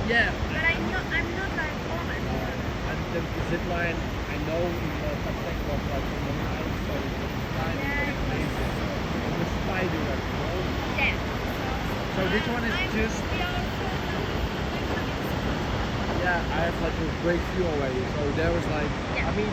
Yeah. But I'm not like, oh my god. And the zip line, I know in the Pacific was like on the line, so the line Yeah, was it was amazing. so And the spider web, you know? yeah. So this one is just, We are so lucky. yeah, I have like a great view already. So there was like, Yeah. I mean,